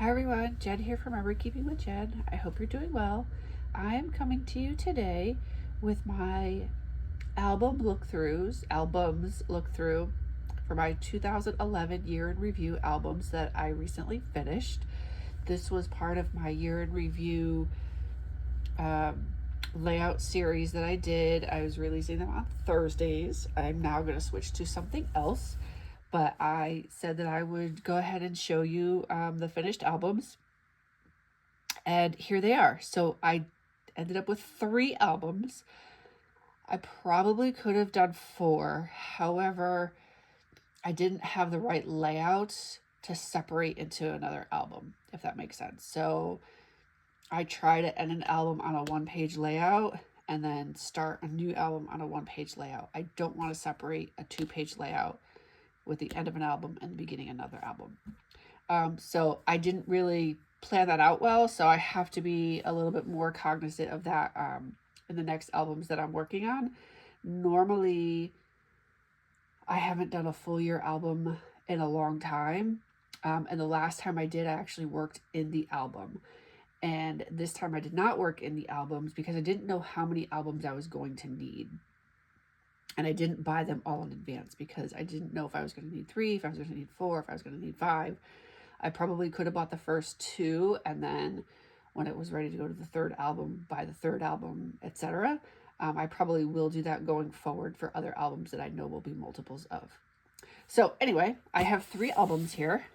Hi everyone, Jen here from Memory Keeping with Jen. I hope you're doing well. I am coming to you today with my albums look through for my 2011 year in review albums that I recently finished. This was part of my year in review layout series that I did. I was releasing them on Thursdays. I'm now going to switch to something else, but I said that I would go ahead and show you the finished albums, and here they are. So I ended up with 3 albums. I probably could have done 4. However, I didn't have the right layout to separate into another album, if that makes sense. So I try to end an album on a 1-page layout and then start a new album on a 1-page layout. I don't want to separate a 2-page layout with the end of an album and the beginning of another album. So I didn't really plan that out well, so I have to be a little bit more cognizant of that in the next albums that I'm working on. Normally, I haven't done a full year album in a long time, and the last time I did, I actually worked in the album. And this time I did not work in the albums because I didn't know how many albums I was going to need. And I didn't buy them all in advance because I didn't know if I was going to need 3, if I was going to need 4, if I was going to need 5. I probably could have bought the first 2, and then when it was ready to go to the 3rd album, buy the 3rd album, etc. I probably will do that going forward for other albums that I know will be multiples of. So anyway, I have 3 albums here.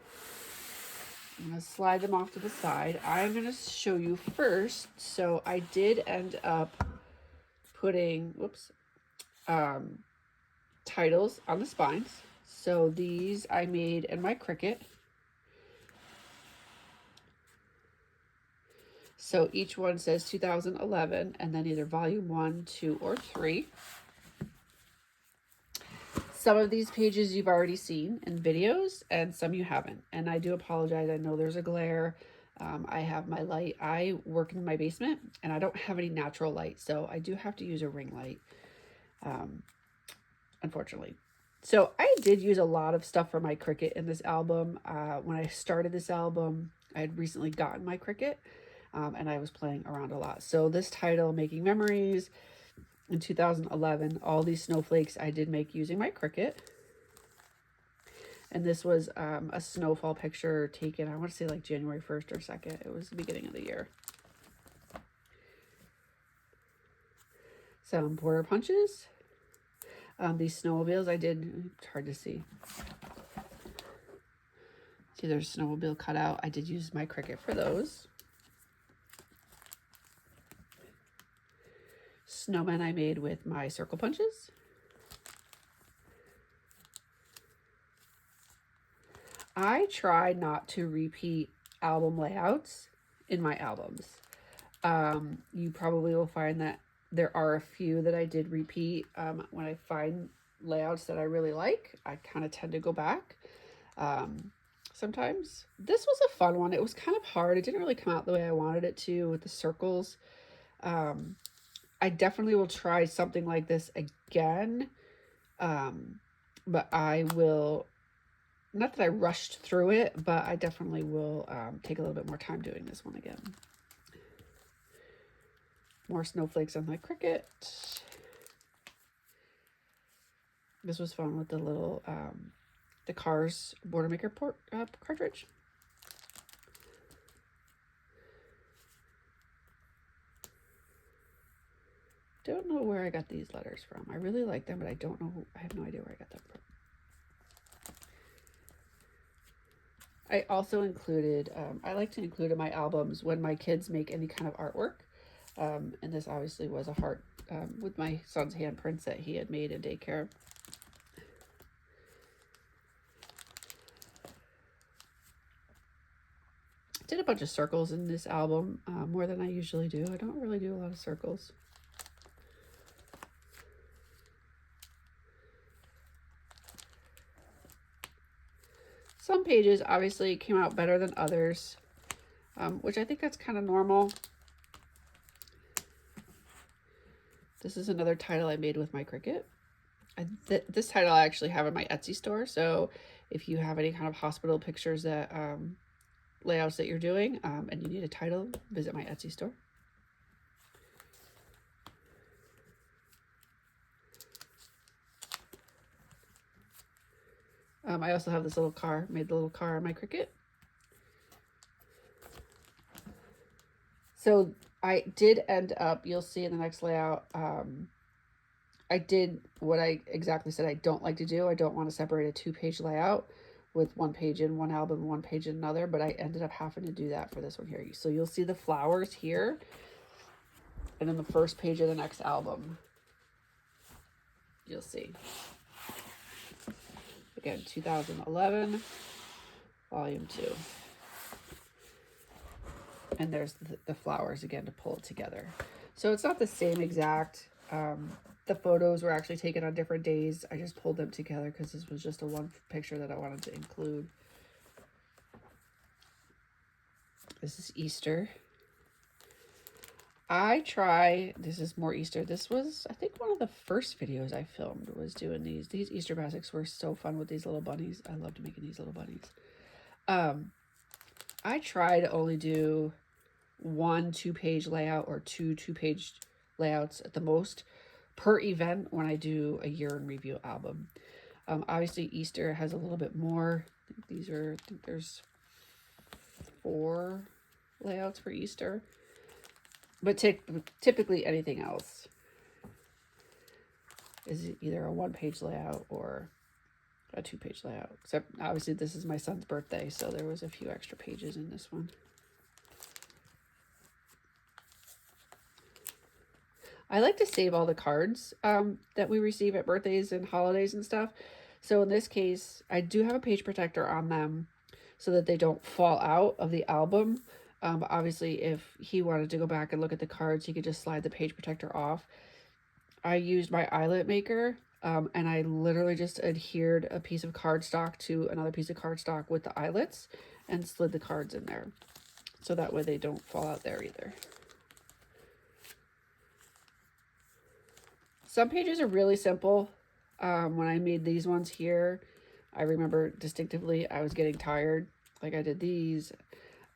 I'm going to slide them off to the side. I'm going to show you first. So I did end up putting, titles on the spines. So these I made in my Cricut. So each one says 2011 and then either volume 1, 2, or 3. Some of these pages you've already seen in videos and some you haven't. And I do apologize. I know there's a glare. I have my light. I work in my basement and I don't have any natural light. So I do have to use a ring light, unfortunately. So I did use a lot of stuff from my Cricut in this album. When I started this album, I had recently gotten my Cricut and I was playing around a lot. So this title, Making Memories, in 2011, all these snowflakes I did make using my Cricut. And this was a snowfall picture taken, I want to say like January 1st or 2nd. It was the beginning of the year. Some border punches. These snowmobiles I did, it's hard to see. See, there's a snowmobile cut out. I did use my Cricut for those. Snowmen I made with my circle punches. I try not to repeat album layouts in my albums. You probably will find that there are a few that I did repeat. When I find layouts that I really like, I kind of tend to go back. Sometimes. This was a fun one. It was kind of hard. It didn't really come out the way I wanted it to with the circles. I definitely will try something like this again, but I will, not that I rushed through it, but I definitely will take a little bit more time doing this one again. More snowflakes on my Cricut. This was fun with the little, the Cars Border Maker cartridge. Don't know where I got these letters from. I really like them, but I don't know. I have no idea where I got them from. I also included, I like to include in my albums when my kids make any kind of artwork. And this obviously was a heart with my son's handprints that he had made in daycare. Did a bunch of circles in this album, more than I usually do. I don't really do a lot of circles. Some pages obviously came out better than others, which I think that's kind of normal. This is another title I made with my Cricut. This title I actually have in my Etsy store, so if you have any kind of hospital pictures that layouts that you're doing, and you need a title, visit my Etsy store. I also have this little car, made the little car on my Cricut. So I did end up, you'll see in the next layout, I did what I exactly said I don't like to do. I don't want to separate a 2-page layout with 1 page in one album, 1 page in another, but I ended up having to do that for this one here. So you'll see the flowers here, and then the first page of the next album, you'll see. Again, 2011, volume 2. And there's the flowers again to pull it together. So it's not the same exact, the photos were actually taken on different days. I just pulled them together because this was just a one picture that I wanted to include. This is Easter. This is more Easter. This was, I think, one of the first videos I filmed was doing these. These Easter baskets were so fun with these little bunnies. I loved making these little bunnies. I try to only do 1 2-page layout or 2 2-page layouts at the most per event when I do a year in review album. Obviously Easter has a little bit more. I think there's 4 layouts for Easter, but typically anything else is either a 1-page layout or a 2-page layout. Except obviously this is my son's birthday, so there was a few extra pages in this one. I like to save all the cards that we receive at birthdays and holidays and stuff. So in this case, I do have a page protector on them so that they don't fall out of the album. But obviously, if he wanted to go back and look at the cards, he could just slide the page protector off. I used my eyelet maker, and I literally just adhered a piece of cardstock to another piece of cardstock with the eyelets and slid the cards in there. So that way they don't fall out there either. Some pages are really simple. When I made these ones here, I remember distinctively I was getting tired. Like I did these,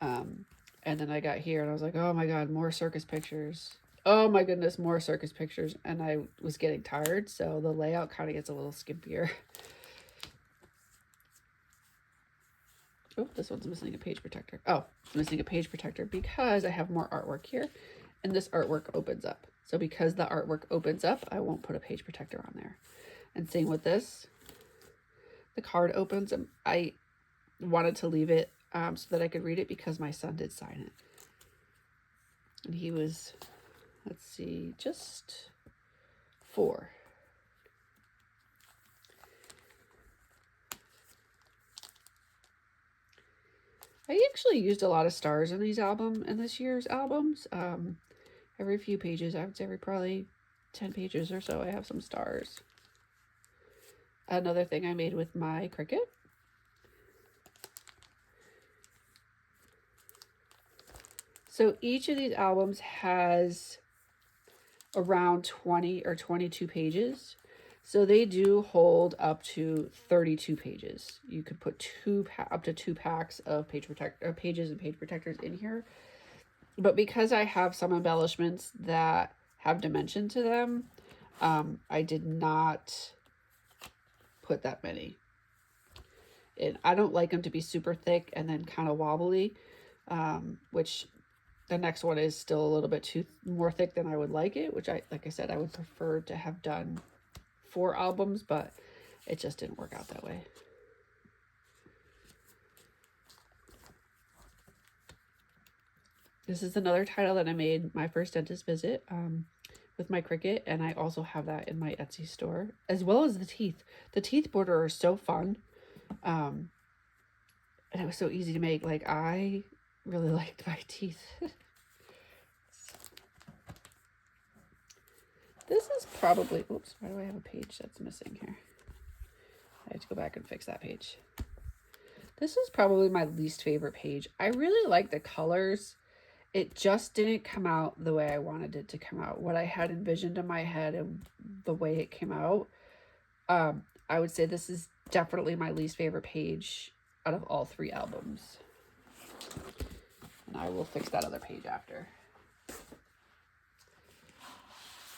and then I got here and I was like, oh my God, more circus pictures. Oh my goodness, more circus pictures. And I was getting tired, so the layout kind of gets a little skimpier. Oh, this one's missing a page protector. Oh, it's missing a page protector because I have more artwork here, and this artwork opens up. So because the artwork opens up, I won't put a page protector on there. And same with this. The card opens, and I wanted to leave it so that I could read it because my son did sign it. And he was, let's see, just 4. I actually used a lot of stars in this year's albums. Every few pages, I would say every probably 10 pages or so, I have some stars. Another thing I made with my Cricut. So each of these albums has around 20 or 22 pages. So they do hold up to 32 pages. You could put up to 2 packs of pages and page protectors in here. But because I have some embellishments that have dimension to them, I did not put that many. And I don't like them to be super thick and then kind of wobbly, which the next one is still a little bit more thick than I would like it, which like I said, I would prefer to have done 4 albums, but it just didn't work out that way. This is another title that I made my first dentist visit with my Cricut, and I also have that in my Etsy store, as well as the teeth. The teeth border are so fun, and it was so easy to make. Like, I really liked my teeth. This is probably, oops, why do I have a page that's missing here? I have to go back and fix that page. This is probably my least favorite page. I really like the colors. It just didn't come out the way I wanted it to come out. What I had envisioned in my head and the way it came out. I would say this is definitely my least favorite page out of all 3 albums. will fix that other page after.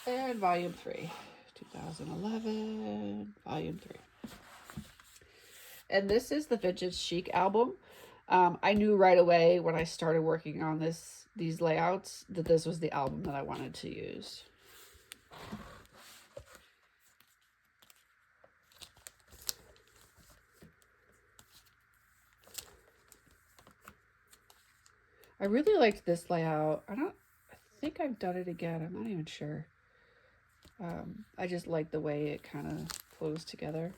And volume 3, 2011, volume 3. And this is the Vintage Chic album. I knew right away when I started working on these layouts that this was the album that I wanted to use. I really liked this layout. I think I've done it again. I'm not even sure. I just like the way it kind of flows together.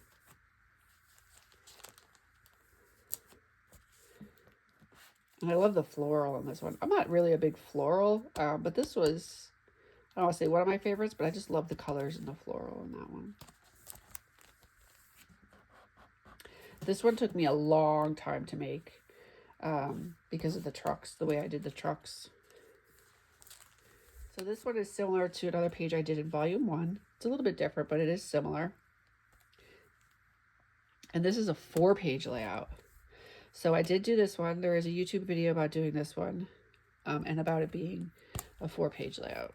And I love the floral on this one. I'm not really a big floral, but this was, I don't want to say one of my favorites, but I just love the colors and the floral in that one. This one took me a long time to make because of the trucks, the way I did the trucks. So this one is similar to another page I did in volume 1. It's a little bit different, but it is similar. And this is a 4-page layout. So I did do this one. There is a YouTube video about doing this one and about it being a 4-page layout.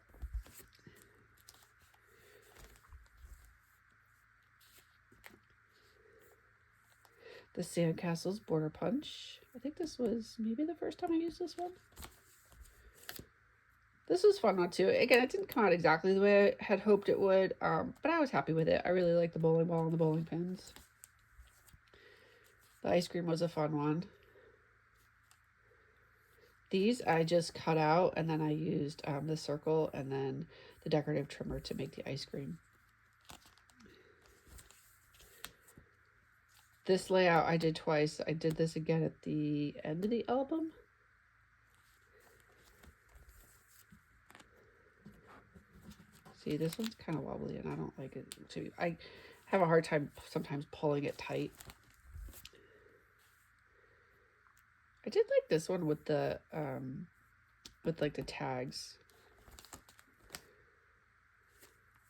The Sandcastles Border Punch. I think this was maybe the first time I used this one. This was fun one too. Again, it didn't come out exactly the way I had hoped it would, but I was happy with it. I really liked the bowling ball and the bowling pins. The ice cream was a fun one. These I just cut out and then I used the circle and then the decorative trimmer to make the ice cream. This layout I did twice. I did this again at the end of the album. See, this one's kind of wobbly and I don't like it too. I have a hard time sometimes pulling it tight. I did like this one with the like the tags.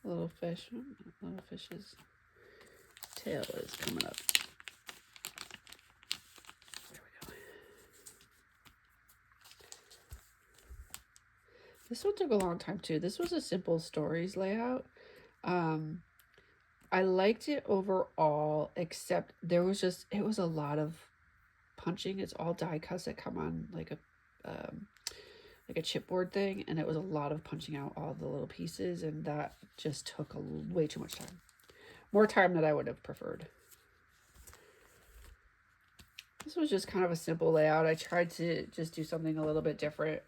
Little fish, little fish's tail is coming up. There we go. This one took a long time too. This was a simple stories layout. I liked it overall, except there was just, it was a lot of punching. It's all die cuts that come on like a chipboard thing, and it was a lot of punching out all the little pieces, and that just took way too much time. More time than I would have preferred. This was just kind of a simple layout. I tried to just do something a little bit different.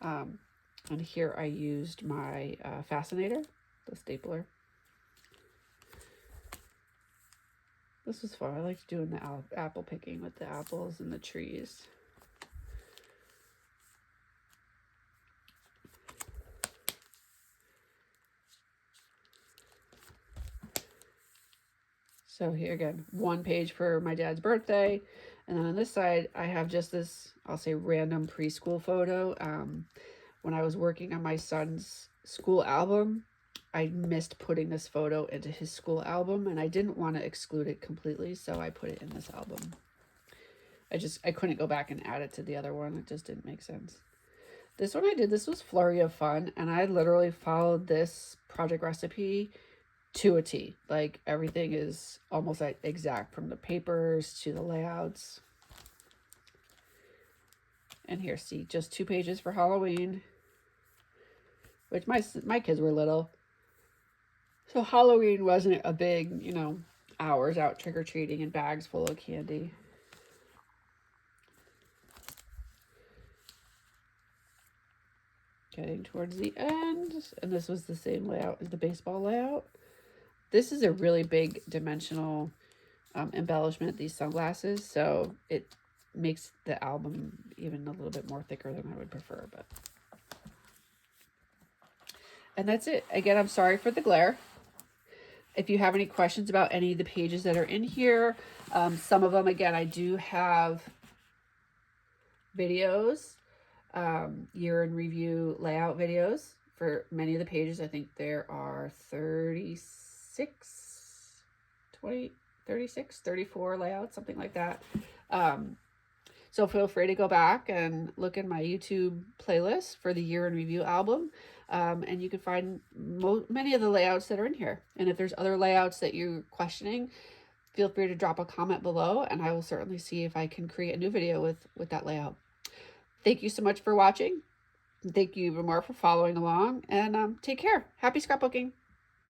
And here I used my fascinator, the stapler. This was fun. I liked doing the apple picking with the apples and the trees. So here again, 1 page for my dad's birthday. And then on this side, I have just this, I'll say, random preschool photo. When I was working on my son's school album, I missed putting this photo into his school album, and I didn't want to exclude it completely, so I put it in this album. I couldn't go back and add it to the other one. It just didn't make sense. This one I did, this was Flurry of Fun, and I literally followed this project recipe to a T. Like, everything is almost exact, from the papers to the layouts. And here, see, just 2 pages for Halloween, which my kids were little. So Halloween wasn't a big, hours out trick-or-treating and bags full of candy. Getting towards the end, and this was the same layout as the baseball layout. This is a really big dimensional embellishment, these sunglasses, so it makes the album even a little bit more thicker than I would prefer. And that's it. Again, I'm sorry for the glare. If you have any questions about any of the pages that are in here, some of them, again, I do have videos, year in review layout videos for many of the pages. I think there are 34 layouts, something like that. So feel free to go back and look in my YouTube playlist for the year in review album. And you can find many of the layouts that are in here. And if there's other layouts that you're questioning, feel free to drop a comment below, and I will certainly see if I can create a new video with that layout. Thank you so much for watching. Thank you even more for following along, and take care. Happy scrapbooking.